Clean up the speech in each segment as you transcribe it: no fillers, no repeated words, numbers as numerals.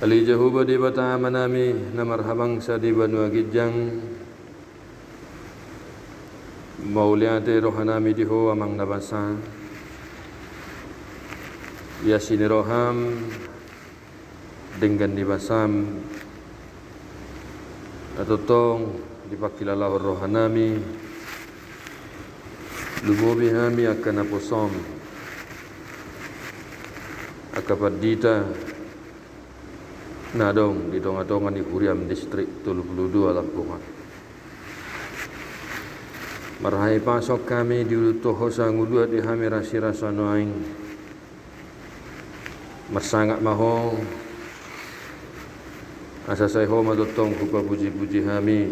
Ali jahuba di bata manami na marhabang sa di banwa gidjang mauliate rohanami diho amang nabasa yasini roham dengan dibasam atotong dipakilala rohanami lumobi hami akan aposom akapadita nadong di donga-donga di Huriam distrik 32 Lampung. Marhai pasok kami di Toho Sangudua di hami rasi-rasa noaing marsangak maho asa saya ho madotong kupa puji-puji kami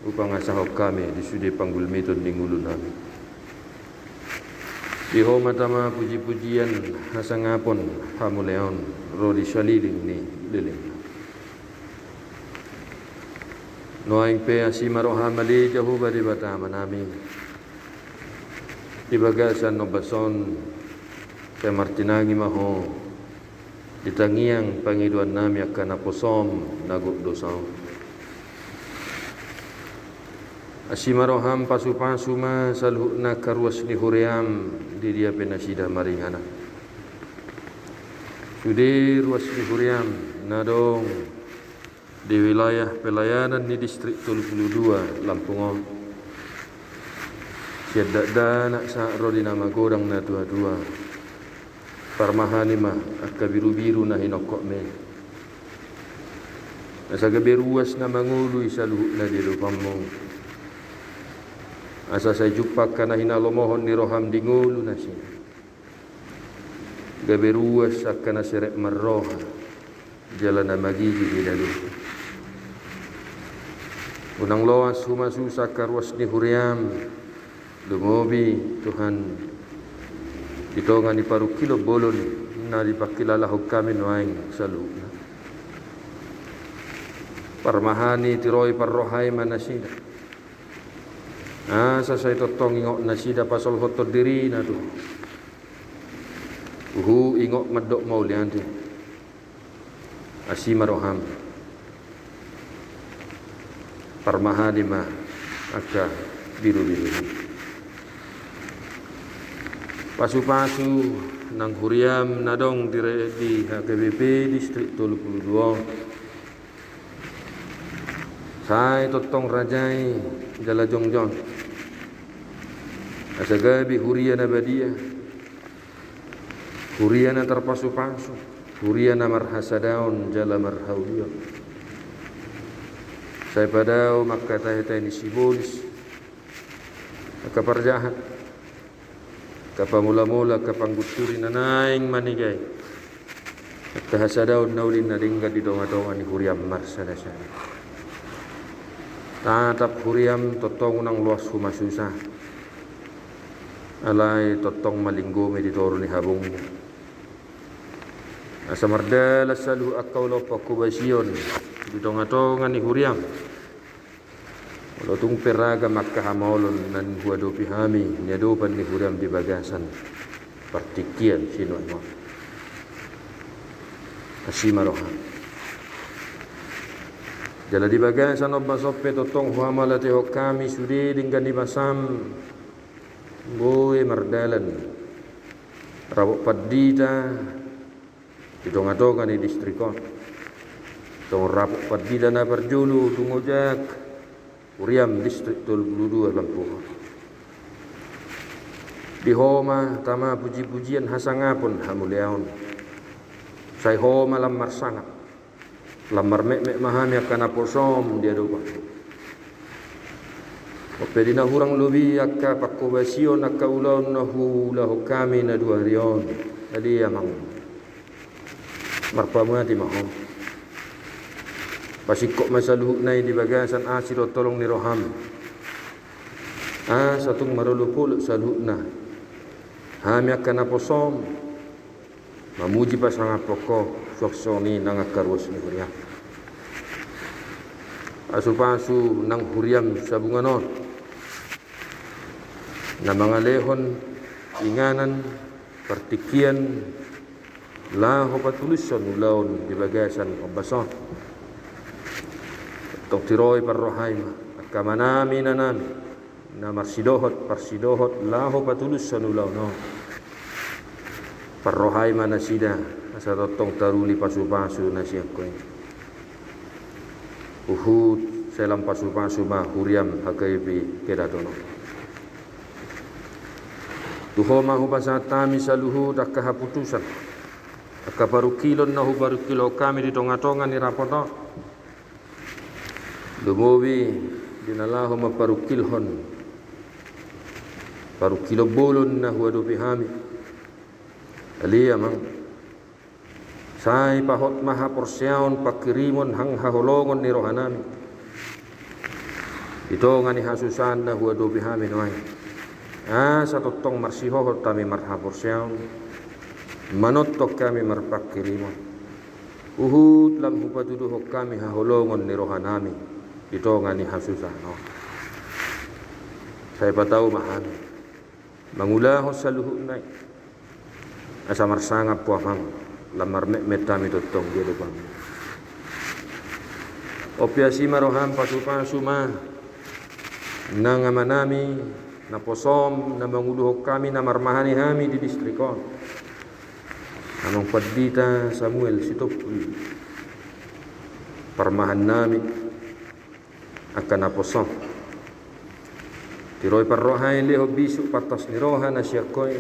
upang asahok kami di sudi panggul mitun di ngulun kami di ho matama puji-pujian hasangapon hamuleon rodi syaliling ni liling noaing pe asima rohamali jahu bari batama nami di bagasan nobason sa martinangi maho ditangiang pangiduan nami akan aposom naguk dosaw asima roham pasu-pasu ma salhukna karuas ni Huriam di dia penasida maringana sudi ruas ni Huriam nadong di wilayah pelayanan di distrik 32 Lampung. Siadda nak sa rodina magodang na dua-dua. Parmahani mah akka biru-biru na hinokok me. Asa gaberuas na mangului saluhuk na di lupammo. Asa saya jumpa kana hinalomohon ni roham di ngulu na siya. Gaberuas akka na serek marroha. Jalan na magigi di dalu. Unang loas humasusa karwas ni Huriam lumobi Tuhan ditongan di paru kilo bolon na dipakilala hog kami noaing saluna parmahani tiroy parrohay manasida asa say totong ingok nasida pasol hoto diri na tu ingok madok maulianti asima roham parmahani ma akka biru-biru pasu-pasu nang Huriam nadong di HKBP distrik 32 saya totong rajai jala jongjong asagabi Huriana badia Huriana terpasu-pasu Huriana marhasadaun jala marhauliyo saya padau maka tayo ni sibulis kaparjahan kapamula-mula kapangguturi na naing manigay at kahasadaw naulin na ringga di donga-donga ni Huriam marsada siya tatap Huriam totong unang luas humasusa alay totong malinggumi di toro ni habong asa mardala salu akaw lo pakubasyon di donga-donga ni Huriam Lotung peraga makkahamolon nan huado pihami nyadopan ni Huriam di bagasan partikian sino mo asima rohan jala di bagasan ob masoppe totong huamalate hokami sudi dinggan di basam boy mardalan rabok padita di donga-donga ni distrikon tong rabok padita na perjulu tungojak Huriam distrik 32 Lampung. Di homa tama puji-pujian hasangapun hamuliaon. Sai homa lamar sangat. Lamar mek mahami akan aposom dia doa. Opedina hurang lobi akka pakobasion akka ulon nahu lahu kami na dua rion. Jadi amang marpamati mahom. Pasikok masaluhuk nai di bagasan asiro tolong ni roham satung marulupul saluhuk na hami akan aposom mamuji pasangat pokok soksoni nang akarwas ni Huriam asu-pasu nang Huriam sabunganon na mga lehon inganan partikian la ho patuluson ulaon di bagasan obason tok tiroi parrohai kamanami nanami na parsidohot la ho patuluson ulaon no parrohai manasida asa totong taruli pasu-pasu nasiakoi uhud selam pasu-pasu ma huriam hakaipi kedatono tuho ma hubasatami saluhu dakka haputusan akka baru kilon na baru kilo kami di tonga-tonga ni rapoto lumobi dinalahu ma baru kilhon baru kilo bolon na huadu pihami alia mang sai pahot maha porsiaon pakirimon hang haholongon ni rohanami ito ngani hasusan na huadu pihami noai sa totong marsihohot kami marha porsiaon manotok kami marpakirimon uhud lam hupatuduhok kami haholongon ni rohanami ito ngani hasusan no saya patau mahami mangulahos sa luhut nai asa marsangap puamang lamar metami totong dia depan opiasi maroham pasu-pasu ma nang amanami na posom na manguluhok kami na marmahani hami di distrikon amang padita Samuel Sitopul parmahan nami akan na posom tiroy parrohay leho bisu patas ni roha na siyakoy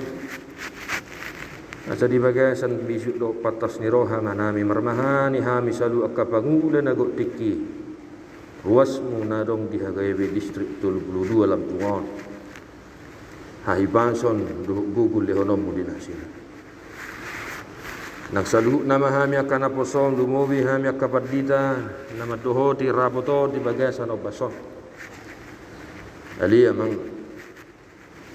asa di bagasan bisu do patas ni roha manami marmahani hami salu akapangulan nago tiki ruas mo na dong dihagaybe distrik 22 Lampungon hahibanson gugul lehonom mo dinasila nagsaluhu na mahami akan na posom lumobi hami akapadita na matuhoti rapoto di bagasan o bason ali amang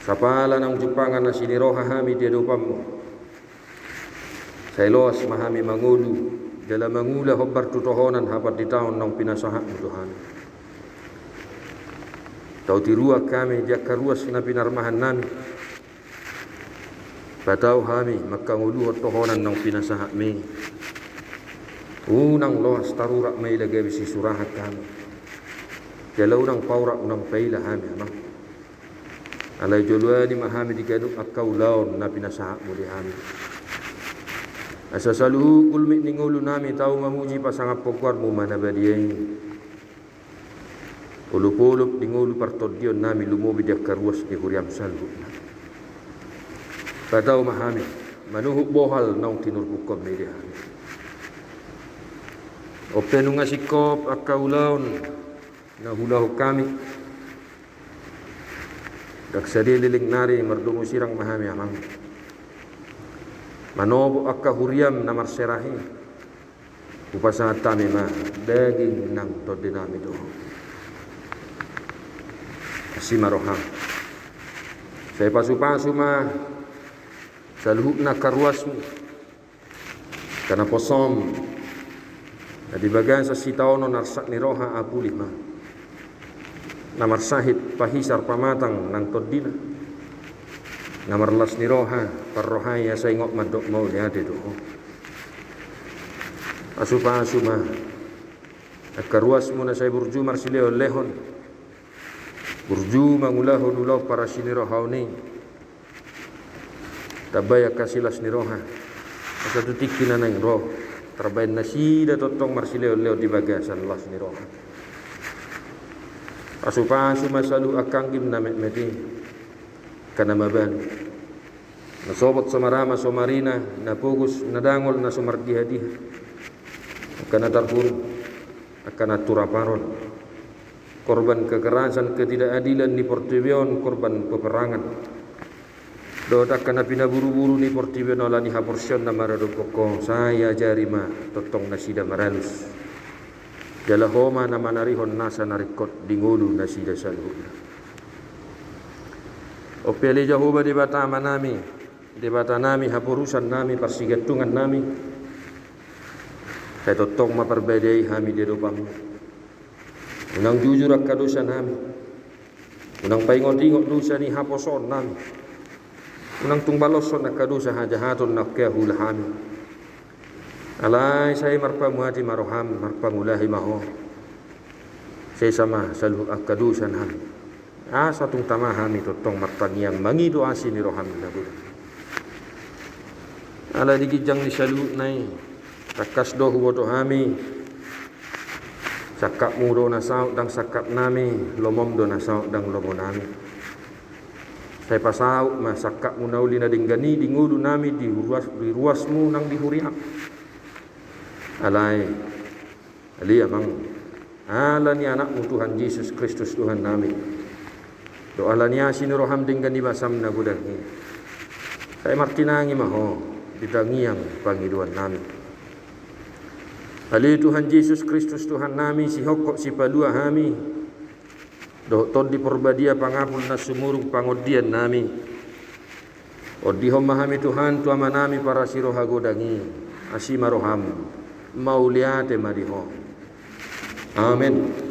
sapala ng jupangan na siniroha hami di adupam mo sa ilos mahami mangulu dala mangula hobar tutohonan hapat di taon ng pinasaha mo Tuhan tau tirua kami diak karuas na pinarmahan nami patau hami makangulu tohonan ng pinasaha mi unang loas tarurak may lagay si surahat kami jalaw ng paurak ng paila hami amang alay jolwani mahami di ganuk akkaulaon na pinasaha mo di hami asa saluhu kulmi ningulo nami tau mamuji pasangap pogwar mo manabadiyay ulup-ulup ningulo partodion nami lumobi diak karuas ni huriam saluhu patau mahami manuhuk bohal naung tinurbukom ni dia openu ngasikop akkaulaon na hulahu kami daksadi liling nari mardumu sirang mahami amang manobo akka huriam na marserahi upasangat kami ma daging nang todinami do asima roham saya pasu-pasu ma saluhuk na karuasmu kana posom na di bagan sa sitaono narsak ni roha apulih ma na marsahit pahisar pamatang nang todina na marlas ni roha parrohai sa ingok madok mau liade do asupa-asu ma akaruasmu na say burju marsileo lehon burju mangulahu dulaw para sinirohaw ni tabay akasilas ni roha asa tutiki na nang roh terbain nasida totong marsileo leo di bagasan las ni roha asupa-asu masalu akanggim na meti kana maban nasobot sa marama so marina napugus nadangol na sumardiha-diha kana tarpun akan turaparon korban kekerasan ketidakadilan ni Portibion korban peperangan dodak kana pinaburu-buru ni Portibion ola ni haporsion na maradokoko saya jarima totong nasida maralus jalahoma na manarihon nasa narikot dingulu nasida salhuna opeli Jehovah di batama nami di bata nami hapurusan nami persigatungan nami kay totong maperbedai hami di dupam unang jujur akadosa nami unang paingot-ingot dosa ni haposon nami unang tungbaloson akadosa hajahaton na kehul hami Alai saya marpamuati maroham marpangulahi maho. Saya sama saluh akadusan ham. Satung tamahami totong marpangiang mangi doa sini roham nabuda. Ala digijang ni saluh nai takas do huwoto hami. Sakap mudo nasau dang sakap nami, lomom do nasau dang lomo nami. Saya pasau masakap munauli na dinggani dingudu nami di ruasmu nang dihuriak. Alai ali amang ala ni anakmu Tuhan Yesus Kristus Tuhan nami. Doa lania sini roham dinggani basam na budangi. Saya martinangi maho didangiang pangiduan nami. Ali Tuhan Yesus Kristus Tuhan nami si hokok si padua hami. Doh ton di porbadia pangapun na sumurung pangodian nami. Odihom mahami Tuhan tuama nami para siroha godangi. Asima roham mauliate mariho. Amin.